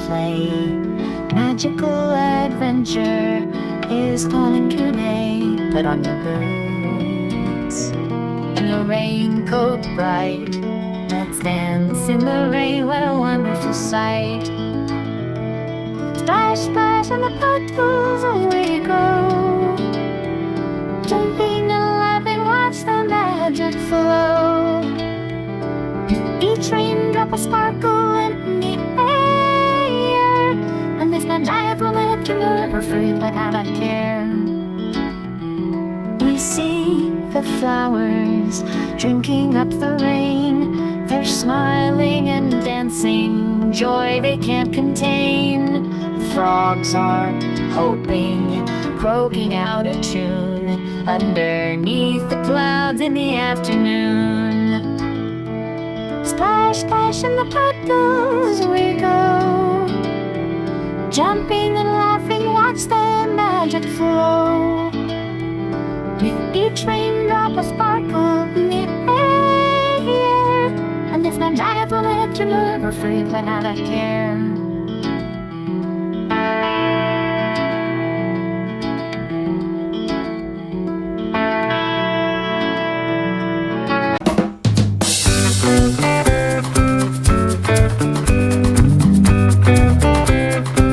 play. Magical adventure is calling today. Put on your boots and a raincoat bright. Let's dance in the rain, what a wonderful sight. Splash, splash in the puddles, away we go. Jumping and laughing, watch the magic flow. Each raindrop a sparkle in the air, and this magic will lift your river free without a care. We see the flowers drinking up the rain. They're smiling and dancing, joy they can't contain. Frogs are hoping, croaking out a tune underneath the clouds in the afternoon. Splash, splash in the puddles we go. Jumping and laughing, watch the magic flow. With each raindrop a sparkle in the air, and this magic will lift your river free without a care.